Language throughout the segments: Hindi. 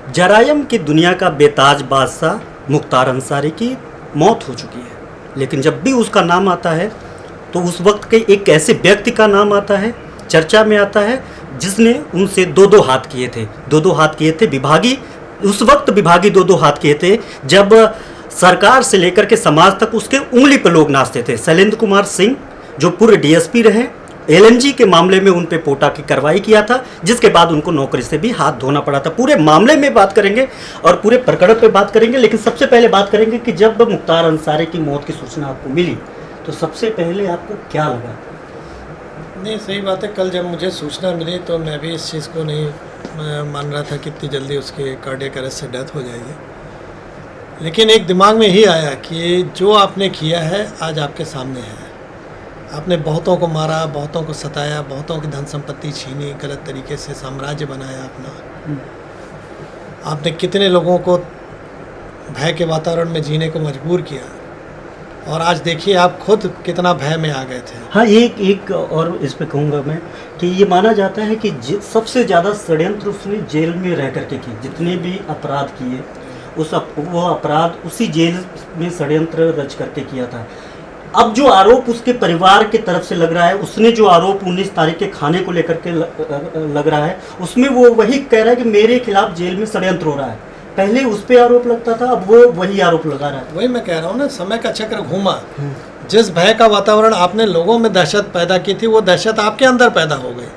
जरायम की दुनिया का बेताज बादशाह मुख्तार अंसारी की मौत हो चुकी है, लेकिन जब भी उसका नाम आता है तो उस वक्त के एक ऐसे व्यक्ति का नाम आता है, चर्चा में आता है, जिसने उनसे दो दो हाथ किए थे, दो दो हाथ किए थे विभागी। उस वक्त विभागी दो दो हाथ किए थे जब सरकार से लेकर के समाज तक उसके उंगली पर लोग नाचते थे। शैलेंद्र कुमार सिंह जो पूर्व डीएसपी रहे, एलएनजी के मामले में उन पे पोटा की कार्रवाई किया था, जिसके बाद उनको नौकरी से भी हाथ धोना पड़ा था। पूरे मामले में बात करेंगे और पूरे प्रकरण पे बात करेंगे, लेकिन सबसे पहले बात करेंगे कि जब मुख्तार अंसारी की मौत की सूचना आपको मिली तो सबसे पहले आपको क्या लगा? नहीं, सही बात है। कल जब मुझे सूचना मिली तो मैं भी इस चीज़ को नहीं मान रहा था कि इतनी जल्दी उसके कार्डियक अरेस्ट से डेथ हो जाएगी, लेकिन एक दिमाग में ही आया कि जो आपने किया है आज आपके सामने है। आपने बहुतों को मारा, बहुतों को सताया, बहुतों की धन संपत्ति छीनी, गलत तरीके से साम्राज्य बनाया अपना। आपने कितने लोगों को भय के वातावरण में जीने को मजबूर किया, और आज देखिए आप खुद कितना भय में आ गए थे। हाँ, एक और इस पे कहूँगा मैं कि ये माना जाता है कि सबसे ज़्यादा षड्यंत्र उसने जेल में रह करके की। जितने भी अपराध किए वो अपराध उसी जेल में षड्यंत्र रच करके किया था। अब जो आरोप उसके परिवार की तरफ से लग रहा है, उसने जो आरोप 19 तारीख के खाने को लेकर के लग रहा है, उसमें वो वही कह रहा है कि मेरे खिलाफ जेल में षड्यंत्र हो रहा है। पहले उस पे आरोप लगता था, अब वो वही आरोप लगा रहा है। वही मैं कह रहा हूँ ना, समय का चक्र घूमा। जिस भय का वातावरण आपने लोगों में दहशत पैदा की थी, वो दहशत आपके अंदर पैदा हो गई,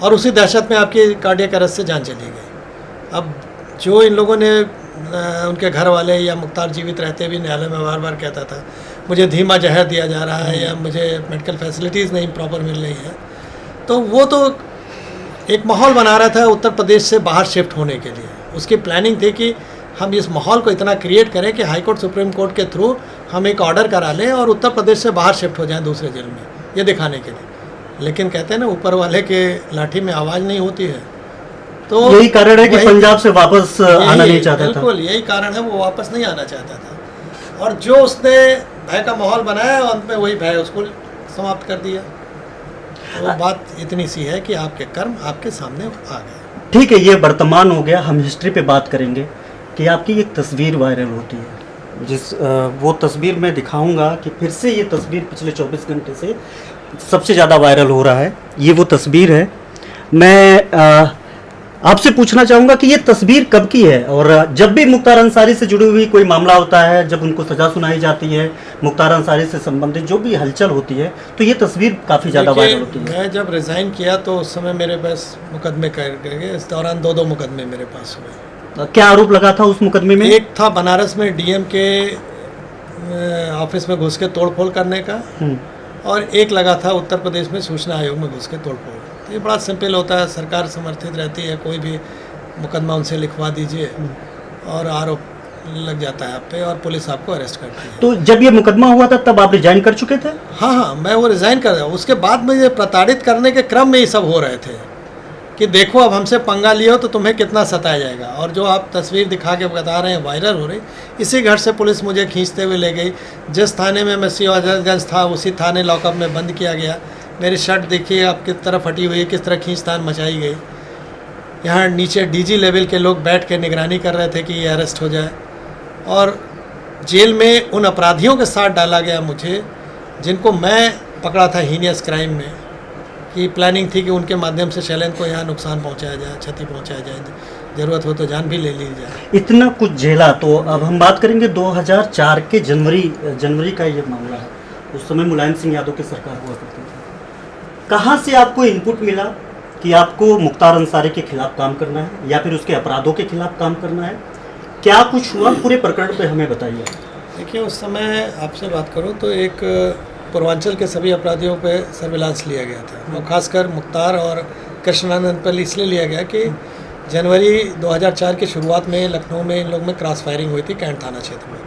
और उसी दहशत में आपकी कार्डियक अरेस्ट से जान चली गई। अब जो इन लोगों ने, उनके घर वाले या मुख्तार जीवित रहते भी न्यायालय में बार बार कहता था मुझे धीमा जहर दिया जा रहा है या मुझे मेडिकल फैसिलिटीज़ नहीं प्रॉपर मिल रही है, तो वो तो एक माहौल बना रहा था उत्तर प्रदेश से बाहर शिफ्ट होने के लिए। उसकी प्लानिंग थी कि हम इस माहौल को इतना क्रिएट करें कि हाई कोर्ट सुप्रीम कोर्ट के थ्रू हम एक ऑर्डर करा लें और उत्तर प्रदेश से बाहर शिफ्ट हो जाएं दूसरे जेल में, ये दिखाने के लिए। लेकिन कहते हैं ना, ऊपर वाले के लाठी में आवाज़ नहीं होती है, तो यही कारण है कि पंजाब से वापस आना नहीं चाहता था। बिल्कुल यही कारण है, वो वापस नहीं आना चाहता था, और जो उसने भय का माहौल बनाया अंत में वही भय उसको समाप्त कर दिया। तो बात इतनी सी है कि आपके कर्म आपके सामने आ गए। ठीक है, ये वर्तमान हो गया। हम हिस्ट्री पे बात करेंगे कि आपकी एक तस्वीर वायरल होती है, वो तस्वीर मैं दिखाऊंगा कि फिर से ये तस्वीर पिछले 24 घंटे से सबसे ज़्यादा वायरल हो रहा है। ये वो तस्वीर है। मैं आपसे पूछना चाहूँगा कि ये तस्वीर कब की है, और जब भी मुख्तार अंसारी से जुड़ी हुई कोई मामला होता है, जब उनको सज़ा सुनाई जाती है, मुख्तार अंसारी से संबंधित जो भी हलचल होती है, तो ये तस्वीर काफ़ी ज़्यादा वायरल होती है। मैं जब रिज़ाइन किया तो उस समय मेरे पास मुकदमे कर गए। इस दौरान दो मुकदमे मेरे पास हुए। क्या आरोप लगा था उस मुकदमे में? एक था बनारस में डीएम के ऑफिस में घुस के तोड़फोड़ करने का, और एक लगा था उत्तर प्रदेश में सूचना आयोग में घुस के तोड़फोड़। तो ये बड़ा सिंपल होता है, सरकार समर्थित रहती है, कोई भी मुकदमा उनसे लिखवा दीजिए और आरोप लग जाता है आप पे, और पुलिस आपको अरेस्ट करती है। तो जब ये मुकदमा हुआ था तब आप रिजाइन कर चुके थे? हाँ, मैं वो रिज़ाइन कर दिया। उसके बाद मुझे प्रताड़ित करने के क्रम में ये सब हो रहे थे कि देखो अब हमसे पंगा लियो तो तुम्हें कितना सताया जाएगा। और जो आप तस्वीर दिखा के बता रहे हैं वायरल हो रही, इसी घर से पुलिस मुझे खींचते हुए ले गई। जिस थाने में मैं सिवाजगंज था उसी थाने लॉकअप में बंद किया गया। मेरी शर्ट देखिए आप किस तरह फटी हुई है, किस तरह खींचतान मचाई गई। यहाँ नीचे डीजी लेवल के लोग बैठ के निगरानी कर रहे थे कि ये अरेस्ट हो जाए, और जेल में उन अपराधियों के साथ डाला गया मुझे जिनको मैं पकड़ा था हीनियस क्राइम में, कि प्लानिंग थी कि उनके माध्यम से शैलेंद्र को यहाँ नुकसान पहुँचाया जाए, क्षति पहुँचाया जाए, ज़रूरत हो तो जान भी ले ली जाए। इतना कुछ झेला। तो अब हम बात करेंगे 2004 के जनवरी का ये मामला है। उस समय मुलायम सिंह यादव की सरकार हुआ करती थी। कहाँ से आपको इनपुट मिला कि आपको मुख्तार अंसारी के खिलाफ काम करना है या फिर उसके अपराधों के खिलाफ काम करना है? क्या कुछ हुआ, पूरे प्रकरण पे हमें बताइए। देखिए, उस समय आपसे बात करूं तो एक पूर्वांचल के सभी अपराधियों पे सर्विलांस लिया गया था, और खासकर मुख्तार और कृष्णानंद पर इसलिए लिया गया कि जनवरी 2004 की शुरुआत में लखनऊ में इन लोग में क्रॉस फायरिंग हुई थी कैंट थाना क्षेत्र में।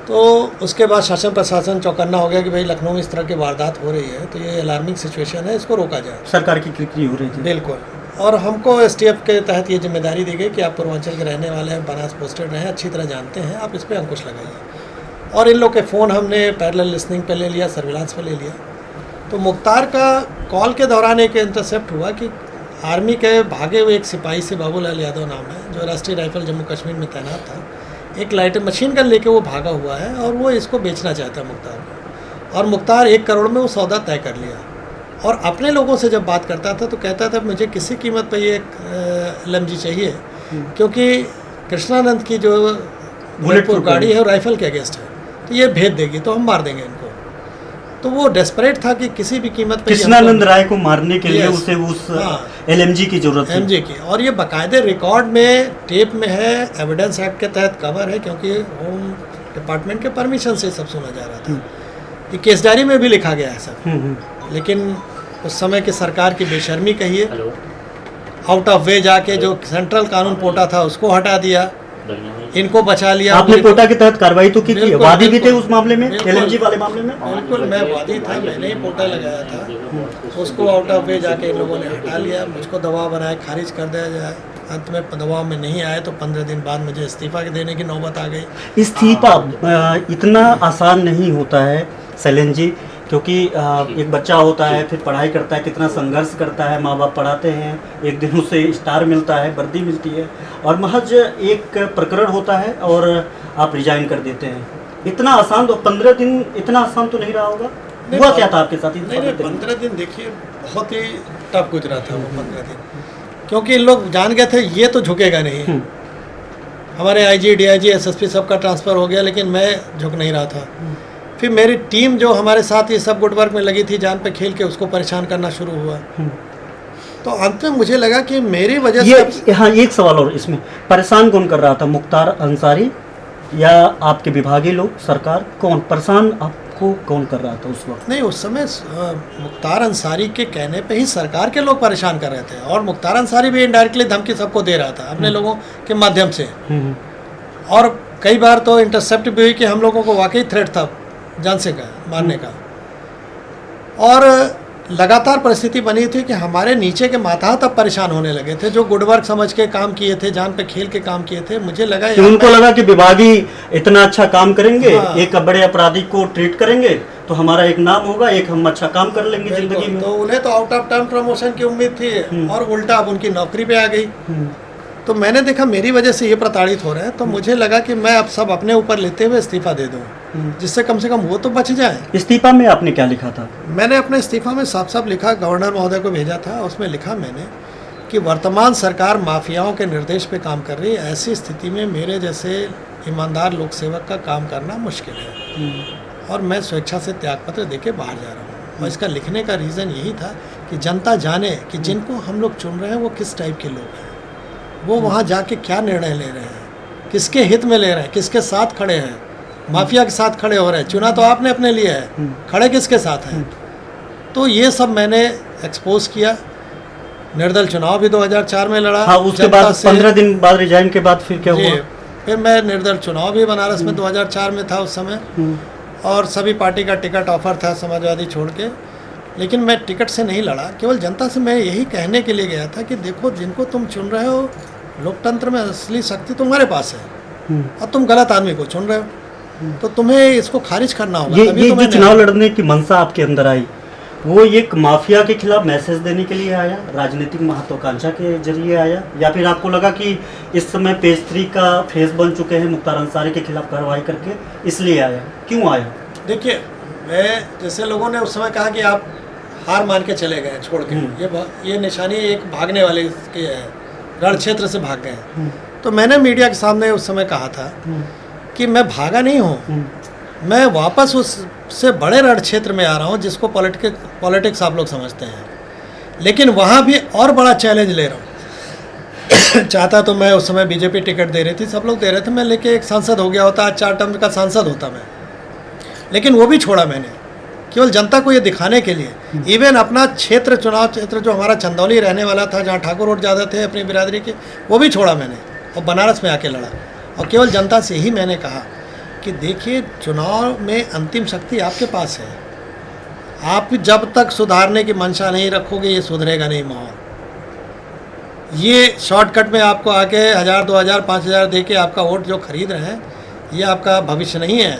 तो उसके बाद शासन प्रशासन चौकन्ना हो गया कि भाई लखनऊ में इस तरह की वारदात हो रही है, तो ये अलार्मिंग सिचुएशन है, इसको रोका जाए। सरकार की क्रिकरी हो रही थी। बिल्कुल। और हमको एसटीएफ के तहत ये जिम्मेदारी दी गई कि आप पूर्वांचल के रहने वाले हैं, बनास पोस्टेड रहे हैं, अच्छी तरह जानते हैं, आप इस पर अंकुश लगाइए। और इन लोग के फ़ोन हमने पैरेलल लिसनिंग पे ले लिया, सर्विलांस पे ले लिया। तो मुख्तार का कॉल के दौरान एक इंटरसेप्ट हुआ कि आर्मी के भागे हुए एक सिपाही से, बाबूलाल यादव नाम है, जो राष्ट्रीय राइफल जम्मू कश्मीर में तैनात था, एक लाइटर मशीन गन लेके वो भागा हुआ है और वो इसको बेचना चाहता है मुख्तार को, और मुख्तार 1 करोड़ में वो सौदा तय कर लिया। और अपने लोगों से जब बात करता था तो कहता था मुझे किसी कीमत पर ये LMG चाहिए, क्योंकि कृष्णानंद की जो बुलेटप्रूफ गाड़ी है वो राइफल के अगेंस्ट है, तो ये भेज देगी तो हम मार देंगे इनको। तो वो डेस्परेट था कि किसी भी कीमत पे कृष्णानंद राय को मारने के लिए उसे उस LMG की जरूरत थी। LMG की, और ये बाकायदे रिकॉर्ड में, टेप में है, एविडेंस एक्ट के तहत कवर है, क्योंकि होम डिपार्टमेंट के परमिशन से सब सुना जा रहा था। ये केस डायरी में भी लिखा गया है सब। लेकिन उस समय की सरकार की बेशर्मी कहिए, आउट ऑफ वे जाके जो सेंट्रल कानून पोटा था उसको हटा दिया, इनको बचा लिया। आपने पोटा के तहत कार्रवाई तो की थी, वादी भी थे उस मामले में, बिल्कुल। LMG वाले मामले में? बिल्कुल, मैं वादी था, मैंने ही पोटा लगाया था। उसको आउट ऑफ वे जाके इन लोगों ने हटा लिया, मुझको दबाव बनाए खारिज कर दिया जाए। अंत में दबाव में नहीं आए तो 15 दिन बाद मुझे इस्तीफा देने की नौबत आ गई। इस्तीफा इतना आसान नहीं होता है शैलेंद्र जी, क्योंकि एक बच्चा होता है, फिर पढ़ाई करता है, कितना संघर्ष करता है, माँ बाप पढ़ाते हैं, एक दिन उसे स्टार मिलता है, वर्दी मिलती है, और महज एक प्रकरण होता है और आप रिजाइन कर देते हैं। इतना आसान तो 15 दिन इतना आसान तो नहीं रहा होगा। हुआ क्या था आपके साथ? नहीं, 15 दिन देखिए बहुत ही टफ गुजरा था वो 15 दिन, क्योंकि इन लोग जान गए थे ये तो झुकेगा नहीं। हमारे IG, DIG, SSP सबका ट्रांसफ़र हो गया, लेकिन मैं झुक नहीं रहा था। फिर मेरी टीम जो हमारे साथ ये सब गुड वर्क में लगी थी, जान पे खेल के उसको परेशान करना शुरू हुआ। तो अंत में मुझे लगा कि मेरी वजह से हाँ, एक सवाल और इसमें, परेशान कौन कर रहा था? मुख्तार अंसारी या आपके विभागीय लोग, सरकार? कौन परेशान आपको कौन कर रहा था उस वक्त? नहीं, उस समय मुख्तार अंसारी के कहने पे ही सरकार के लोग परेशान कर रहे थे, और मुख्तार अंसारी भी इनडायरेक्टली धमकी सबको दे रहा था अपने लोगों के माध्यम से। और कई बार तो इंटरसेप्ट भी हुई कि हम लोगों को वाकई थ्रेट था जान से मारने का। और लगातार परिस्थिति बनी थी कि हमारे नीचे के माता तब परेशान होने लगे थे, जो गुड वर्क समझ के काम किए थे, जान पे खेल के काम किए थे। मुझे लगा कि उनको लगा कि विभागीय इतना अच्छा काम करेंगे, हाँ। एक बड़े अपराधी को ट्रीट करेंगे तो हमारा एक नाम होगा, एक हम अच्छा काम कर लेंगे जिंदगी में। तो उन्हें तो आउट ऑफ टर्म प्रमोशन की उम्मीद थी, और उल्टा अब उनकी नौकरी पे आ गई। तो मैंने देखा मेरी वजह से ये प्रताड़ित हो रहे हैं, तो मुझे लगा कि मैं अब सब अपने ऊपर लेते हुए इस्तीफा दे दूं, जिससे कम से कम वो तो बच जाए। इस्तीफा में आपने क्या लिखा था? मैंने अपने इस्तीफा में साफ साफ लिखा, गवर्नर महोदय को भेजा था, उसमें लिखा मैंने कि वर्तमान सरकार माफियाओं के निर्देश पे काम कर रही है, ऐसी स्थिति में मेरे जैसे ईमानदार लोक सेवक का काम करना मुश्किल है, और मैं स्वेच्छा से त्यागपत्र देके बाहर जा रहा हूँ। और इसका लिखने का रीज़न यही था कि जनता जाने कि जिनको हम लोग चुन रहे हैं वो किस टाइप के लोग हैं, वो वहाँ जाके क्या निर्णय ले रहे हैं, किसके हित में ले रहे हैं, किसके साथ खड़े हैं। माफिया के साथ खड़े हो रहे हैं, चुना तो आपने अपने लिए है, खड़े किसके साथ हैं? तो ये सब मैंने एक्सपोज किया। निर्दल चुनाव भी 2004 में लड़ा। हाँ, उसके बाद 15 दिन बाद रिजाइन के बाद फिर क्या हुआ? फिर मैं निर्दल चुनाव भी बनारस में 2004 में था उस समय, और सभी पार्टी का टिकट ऑफर था समाजवादी छोड़ के, लेकिन मैं टिकट से नहीं लड़ा। केवल जनता से मैं यही कहने के लिए गया था कि देखो, जिनको तुम चुन रहे हो, लोकतंत्र में असली शक्ति तुम्हारे पास है, और तुम गलत आदमी को चुन रहे हो, तो तुम्हें इसको खारिज करना होगा। ये जो चुनाव लड़ने की मंशा आपके अंदर आई, वो एक माफिया के खिलाफ मैसेज देने के लिए आया, राजनीतिक महत्वाकांक्षा के जरिए आया, या फिर आपको लगा कि इस समय पेज 3 का फेस बन चुके हैं मुख्तार अंसारी के खिलाफ कार्रवाई करके, इसलिए आया? क्यों आया? देखिए, मैं जैसे लोगों ने उस समय कहा कि आप हार मान के चले गए छोड़ के, ये निशानी एक भागने वाले की है, रण क्षेत्र से भाग गए। तो मैंने मीडिया के सामने उस समय कहा था कि मैं भागा नहीं हूँ, मैं वापस उससे बड़े रण क्षेत्र में आ रहा हूँ जिसको पॉलिटिक्स आप लोग समझते हैं, लेकिन वहाँ भी और बड़ा चैलेंज ले रहा हूँ। चाहता तो मैं उस समय बीजेपी टिकट दे रही थी, सब लोग दे रहे थे, मैं लेके एक सांसद हो गया होता, आज 4 टर्म का सांसद होता मैं, लेकिन वो भी छोड़ा मैंने केवल जनता को ये दिखाने के लिए। इवन अपना क्षेत्र, चुनाव क्षेत्र जो हमारा चंदौली रहने वाला था, जहाँ ठाकुर वोट ज़्यादा थे अपनी बिरादरी के, वो भी छोड़ा मैंने और बनारस में आके लड़ा। और केवल जनता से ही मैंने कहा कि देखिए, चुनाव में अंतिम शक्ति आपके पास है, आप जब तक सुधारने की मंशा नहीं रखोगे ये सुधरेगा नहीं माहौल। ये शॉर्टकट में आपको आके 1000, 2000, 5000 दे के आपका वोट जो खरीद रहे हैं, ये आपका भविष्य नहीं है।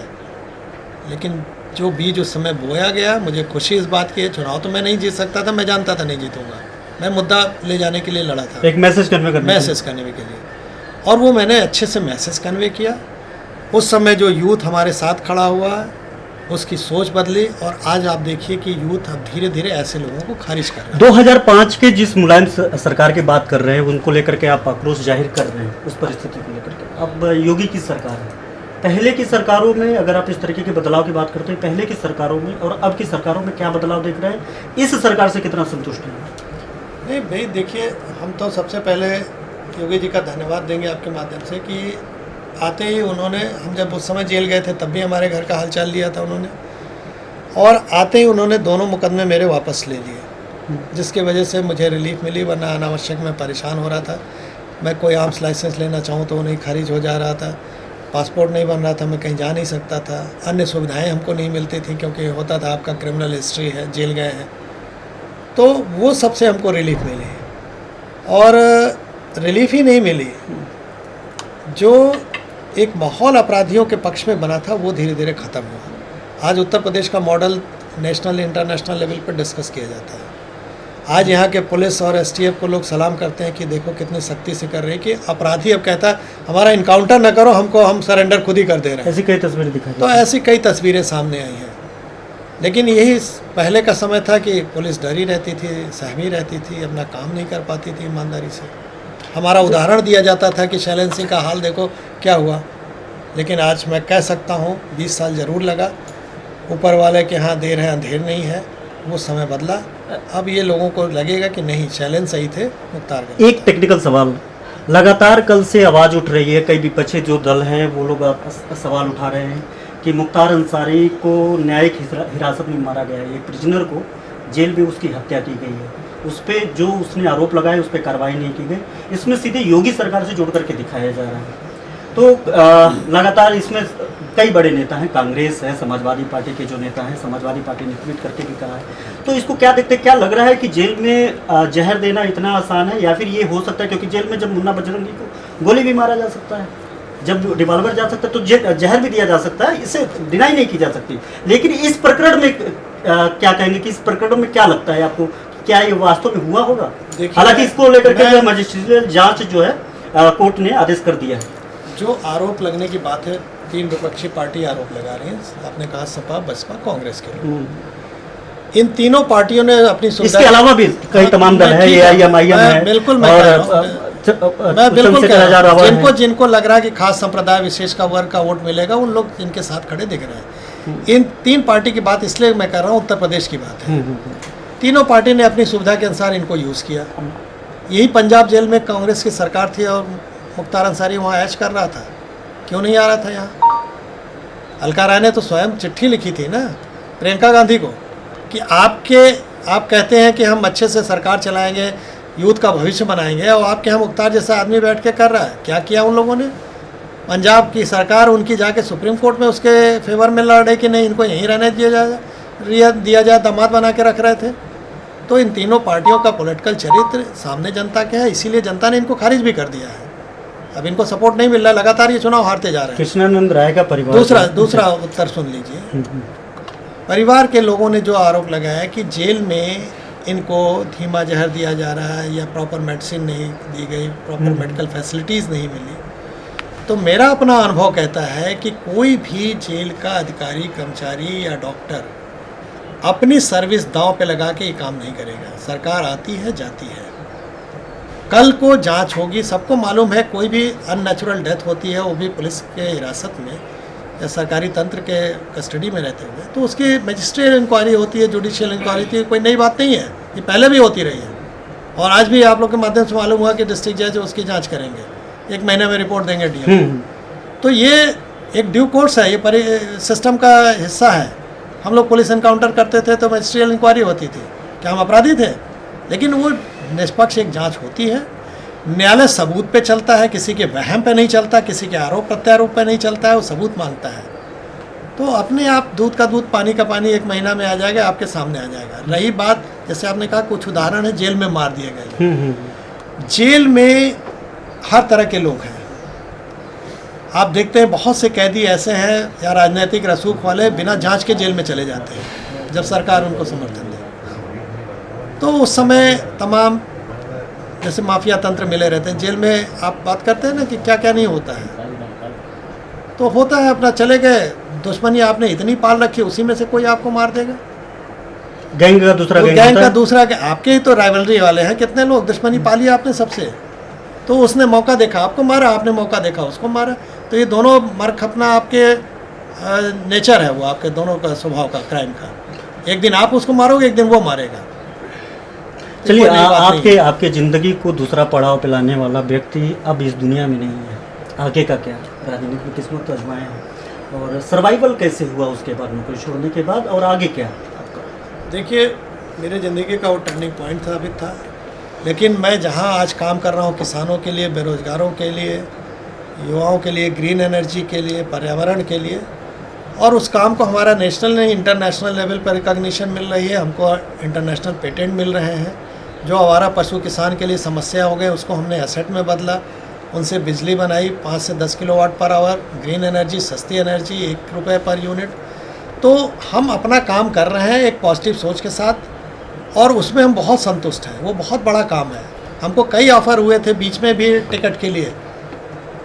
लेकिन जो बीज उस समय बोया गया, मुझे खुशी इस बात की है, चुनाव तो मैं नहीं जीत सकता था, मैं जानता था नहीं जीतूंगा, मैं मुद्दा ले जाने के लिए लड़ा था, एक मैसेज कन्वे करने मैसेज करने के लिए, और वो मैंने अच्छे से मैसेज कन्वे किया। उस समय जो यूथ हमारे साथ खड़ा हुआ, उसकी सोच बदली, और आज आप देखिए कि यूथ अब धीरे धीरे ऐसे लोगों को खारिज कर रहा है। 2005 के जिस मुलायम सरकार की बात कर रहे हैं, उनको लेकर के आप आक्रोश जाहिर कर रहे हैं, उस परिस्थिति को लेकर के। अब योगी की सरकार है, पहले की सरकारों में अगर आप इस तरीके के बदलाव की बात करते हैं, पहले की सरकारों में और अब की सरकारों में क्या बदलाव देख रहे हैं, इस सरकार से कितना संतुष्ट हैं? नहीं भाई, देखिए, हम तो सबसे पहले योगी जी का धन्यवाद देंगे आपके माध्यम से कि आते ही उन्होंने, हम जब उस समय जेल गए थे तब भी हमारे घर का हालचाल लिया था उन्होंने, और आते ही उन्होंने दोनों मुकदमे मेरे वापस ले लिए, जिसकी वजह से मुझे रिलीफ मिली, वरना अनावश्यक मैं परेशान हो रहा था। मैं कोई आर्म्स लाइसेंस लेना चाहूँ तो वो नहीं खारिज हो जा रहा था, पासपोर्ट नहीं बन रहा था, मैं कहीं जा नहीं सकता था, अन्य सुविधाएं हमको नहीं मिलती थी, क्योंकि होता था आपका क्रिमिनल हिस्ट्री है, जेल गए हैं, तो वो सबसे हमको रिलीफ मिली। और रिलीफ ही नहीं मिली, जो एक माहौल अपराधियों के पक्ष में बना था वो धीरे धीरे ख़त्म हुआ। आज उत्तर प्रदेश का मॉडल नेशनल इंटरनेशनल लेवल पर डिस्कस किया जाता है। आज यहाँ के पुलिस और एसटीएफ को लोग सलाम करते हैं कि देखो कितनी सख्ती से कर रहे हैं, कि अपराधी अब कहता है हमारा इनकाउंटर न करो, हम सरेंडर खुद ही कर दे रहे हैं। ऐसी कई तस्वीरें दिखाई, तो ऐसी कई तस्वीरें सामने आई हैं। लेकिन यही पहले का समय था कि पुलिस डरी रहती थी, सहमी रहती थी, अपना काम नहीं कर पाती थी ईमानदारी से। हमारा उदाहरण दिया जाता था कि शैलेंद्र सिंह का हाल देखो क्या हुआ। लेकिन आज मैं कह सकता हूँ 20 साल ज़रूर लगा, ऊपर वाले के यहाँ देर है अंधेर नहीं है, वो समय बदला। अब ये लोगों को लगेगा कि नहीं, शैलेंद्र सही थे, मुख्तार गलत। एक टेक्निकल सवाल, लगातार कल से आवाज़ उठ रही है, कई विपक्षी जो दल हैं वो लोग सवाल उठा रहे हैं कि मुख्तार अंसारी को न्यायिक हिरासत में मारा गया है, एक प्रिजनर को जेल में उसकी हत्या की गई है, उस पर जो उसने आरोप लगाए उस पर कार्रवाई नहीं की गई। इसमें सीधे योगी सरकार से जोड़ करके दिखाया जा रहा है। तो लगातार इसमें कई बड़े नेता हैं, कांग्रेस है, समाजवादी पार्टी के जो नेता हैं, समाजवादी पार्टी ने ट्वीट करके भी कहा है। तो इसको क्या देखते, क्या लग रहा है कि जेल में जहर देना इतना आसान है, या फिर ये हो सकता है क्योंकि जेल में जब मुन्ना बजरंगी को गोली भी मारा जा सकता है, जब रिवॉल्वर जा सकता है तो जहर भी दिया जा सकता है, इसे डिनाई नहीं की जा सकती। लेकिन इस प्रकरण में क्या कहेंगे कि इस प्रकरण में क्या लगता है आपको, क्या ये वास्तव में हुआ होगा? हालांकि इसको लेकर के मजिस्ट्रियल जांच जो है कोर्ट ने आदेश कर दिया है। जो आरोप लगने की बात है, 3 विपक्षी पार्टी आरोप लगा रही हैं, आपने कहा सपा, बसपा, कांग्रेस के। इन तीनों पार्टियों ने अपनी इसके अलावा भी कई तमाम दल है, AIM है, बिल्कुल मैं बिल्कुल कह रहा हूं, जिनको लग रहा है कि खास संप्रदाय विशेष का वर्ग का वोट मिलेगा, उन लोग इनके साथ खड़े दिख रहे हैं। इन 3 पार्टी की बात इसलिए मैं कर रहा हूँ, उत्तर प्रदेश की बात है। तीनों पार्टी ने अपनी सुविधा के अनुसार इनको यूज़ किया। यही पंजाब जेल में कांग्रेस की सरकार थी और मुख्तार अंसारी वहाँ ऐश कर रहा था, क्यों नहीं आ रहा था यहाँ? अलका राय ने तो स्वयं चिट्ठी लिखी थी ना प्रियंका गांधी को कि आप कहते हैं कि हम अच्छे से सरकार चलाएंगे, यूथ का भविष्य बनाएंगे, और आपके यहाँ मुख्तार जैसा आदमी बैठ के कर रहा है। क्या किया उन लोगों ने? पंजाब की सरकार उनकी जाके सुप्रीम कोर्ट में उसके फेवर में लड़ रही कि नहीं, इनको यहीं रहने दिया जाए, दामाद बना के रख रहे थे। तो इन तीनों पार्टियों का पॉलिटिकल चरित्र सामने जनता के है, इसीलिए जनता ने इनको खारिज भी कर दिया है। अब इनको सपोर्ट नहीं मिल रहा, लगातार ये चुनाव हारते जा रहे हैं। कृष्णानंद राय का परिवार, दूसरा उत्तर सुन लीजिए। परिवार के लोगों ने जो आरोप लगाया कि जेल में इनको धीमा जहर दिया जा रहा है, या प्रॉपर मेडिसिन नहीं दी गई, प्रॉपर मेडिकल फैसिलिटीज़ नहीं मिली, तो मेरा अपना अनुभव कहता है कि कोई भी जेल का अधिकारी, कर्मचारी या डॉक्टर अपनी सर्विस दांव पे लगा के ये काम नहीं करेगा। सरकार आती है, जाती है, कल को जांच होगी। सबको मालूम है कोई भी अननेचुरल डेथ होती है, वो भी पुलिस के हिरासत में या सरकारी तंत्र के कस्टडी में रहते हुए, तो उसकी मजिस्ट्रेट इंक्वायरी होती है, जुडिशियल इंक्वायरी होती है, कोई नई बात नहीं है, ये पहले भी होती रही है। और आज भी आप लोग के माध्यम से मालूम हुआ कि डिस्ट्रिक्ट जज उसकी जाँच करेंगे, 1 महीने में रिपोर्ट देंगे डीएम। तो ये एक ड्यू कोर्स है, ये सिस्टम का हिस्सा है। हम लोग पुलिस एनकाउंटर करते थे तो मजिस्ट्रियल इंक्वायरी होती थी, क्या हम अपराधी थे? लेकिन वो निष्पक्ष एक जांच होती है। न्यायालय सबूत पे चलता है, किसी के वहम पे नहीं चलता, किसी के आरोप प्रत्यारोप पे नहीं चलता है, वो सबूत मांगता है। तो अपने आप दूध का दूध, पानी का पानी 1 महीना में आ जाएगा, आपके सामने आ जाएगा। रही बात, जैसे आपने कहा कुछ उदाहरण है जेल में मार दिए गए, जेल में हर तरह के लोग हैं। आप देखते हैं बहुत से कैदी ऐसे हैं या राजनीतिक रसूख वाले बिना जांच के जेल में चले जाते हैं जब सरकार उनको समर्थन दे। तो उस समय तमाम जैसे माफिया तंत्र मिले रहते हैं जेल में। आप बात करते हैं ना कि क्या क्या नहीं होता है, तो होता है अपना चले गए, दुश्मनी आपने इतनी पाल रखी, उसी में से कोई आपको मार देगा। गैंग का दूसरा गैंग गैंग होता का है। दूसरा, आपके ही तो राइवलरी वाले हैं, कितने लोग दुश्मनी पाली आपने सबसे, तो उसने मौका देखा आपको मारा, आपने मौका देखा उसको मारा। तो ये दोनों मर खपना आपके नेचर है, वो आपके दोनों का स्वभाव का, क्राइम का। एक दिन आप उसको मारोगे, एक दिन वो मारेगा। तो चलिए कोई नई बात नहीं है। आपके ज़िंदगी को दूसरा पड़ाव पिलाने वाला व्यक्ति अब इस दुनिया में नहीं है, आगे का क्या? राजनीति में किस्मत तो आजमाए हैं, और सर्वाइवल कैसे हुआ उसके बाद, नौकरी छोड़ने के बाद, और आगे क्या आपका? देखिए, मेरे ज़िंदगी का वो टर्निंग पॉइंट साबित था, लेकिन मैं जहाँ आज काम कर रहा हूँ किसानों के लिए, बेरोज़गारों के लिए, युवाओं के लिए, ग्रीन एनर्जी के लिए, पर्यावरण के लिए, और उस काम को हमारा नेशनल नहीं इंटरनेशनल लेवल पर रिकॉग्निशन मिल रही है। हमको इंटरनेशनल पेटेंट मिल रहे हैं। जो आवारा पशु किसान के लिए समस्या हो गई उसको हमने एसेट में बदला, उनसे बिजली बनाई 5 से 10 kilowatt per hour, green energy, सस्ती एनर्जी, 1 रुपये पर यूनिट। तो हम अपना काम कर रहे हैं एक पॉजिटिव सोच के साथ, और उसमें हम बहुत संतुष्ट हैं। वो बहुत बड़ा काम है। हमको कई ऑफ़र हुए थे बीच में भी टिकट के लिए,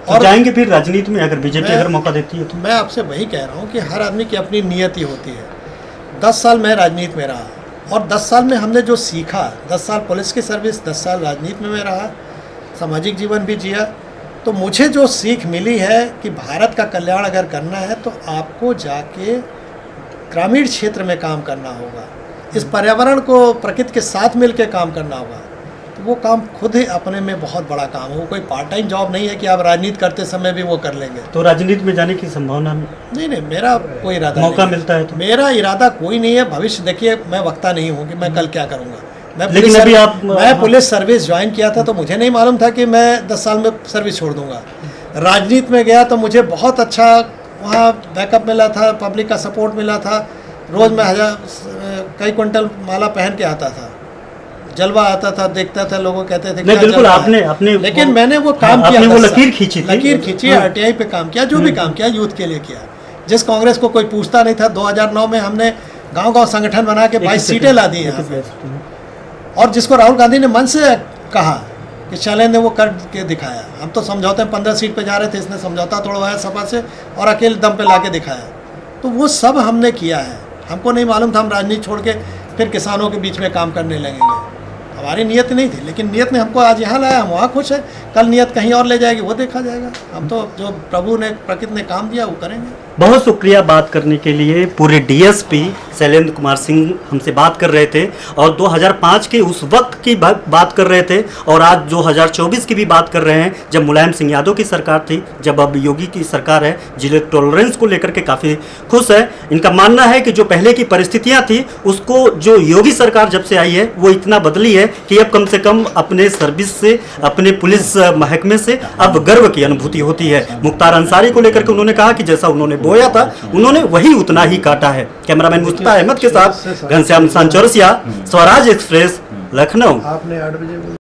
और जाएंगे फिर राजनीति में अगर बीजेपी अगर मौका देती है तो? मैं आपसे वही कह रहा हूँ कि हर आदमी की अपनी नियति होती है। 10 साल मैं राजनीति में रहा, और 10 साल में हमने जो सीखा, 10 साल पुलिस की सर्विस, 10 साल राजनीति में मैं रहा, सामाजिक जीवन भी जिया, तो मुझे जो सीख मिली है कि भारत का कल्याण अगर करना है तो आपको जाके ग्रामीण क्षेत्र में काम करना होगा, इस पर्यावरण को प्रकृति के साथ मिल के काम करना होगा। तो वो काम खुद ही अपने में बहुत बड़ा काम है। वो कोई पार्ट टाइम जॉब नहीं है कि आप राजनीति करते समय भी वो कर लेंगे। तो राजनीति में जाने की संभावना? नहीं, मेरा कोई इरादा मौका नहीं मिलता है तो? मेरा इरादा कोई नहीं है। भविष्य देखिए, मैं वक्ता नहीं हूँ कि मैं कल क्या करूँगा। लेकिन अभी मैं पुलिस सर्विस ज्वाइन किया था तो मुझे नहीं मालूम था कि मैं 10 साल में सर्विस छोड़ दूंगा। राजनीति में गया तो मुझे बहुत अच्छा वहाँ बैकअप मिला था, पब्लिक का सपोर्ट मिला था। रोज़ मैं कई क्विंटल माला पहन के आता था, जलवा आता था, देखता था, लोगों कहते थे नहीं, बिल्कुल आपने लेकिन मैंने वो काम किया, वो लकीर खींची थी, लकीर खींची, आरटीआई पे काम किया, जो भी काम किया यूथ के लिए किया। जिस कांग्रेस को कोई पूछता नहीं था, 2009 में हमने गांव-गांव संगठन बना के 22 सीटें ला दी हैं। और जिसको राहुल गांधी ने मन से कहा कि चैलेंज ने वो कर के दिखाया। हम तो समझौते में 15 सीट पे जा रहे थे, इसने समझौता तोड़वाया सपा से और अकेले दम पे ला के दिखाया। तो वो सब हमने किया है। हमको नहीं मालूम था हम राजनीति छोड़ के फिर किसानों के बीच में काम करने लगेंगे। हमारी नियत नहीं थी, लेकिन नियत ने हमको आज यहाँ लाया, हम वहाँ खुश है। कल नियत कहीं और ले जाएगी, वो देखा जाएगा। हम तो जो प्रभु ने, प्रकृति ने काम दिया वो करेंगे। बहुत शुक्रिया बात करने के लिए। पूरे डीएसपी शैलेंद्र कुमार सिंह हमसे बात कर रहे थे, और 2005 के उस वक्त की बात कर रहे थे, और आज 2024 की भी बात कर रहे हैं, जब मुलायम सिंह यादव की सरकार थी, जब अब योगी की सरकार है। जिले टॉलरेंस को लेकर के काफ़ी खुश है। इनका मानना है कि जो पहले की परिस्थितियाँ थी उसको जो योगी सरकार जब से आई है वो इतना बदली है कि अब कम से कम अपने सर्विस से, अपने पुलिस महकमे से अब गर्व की अनुभूति होती है। मुख्तार अंसारी को लेकर के उन्होंने कहा कि जैसा उन्होंने बोया था उन्होंने वही उतना ही काटा है। कैमरामैन मुस्तफा अहमद के साथ घनश्याम चौरसिया, स्वराज एक्सप्रेस, लखनऊ।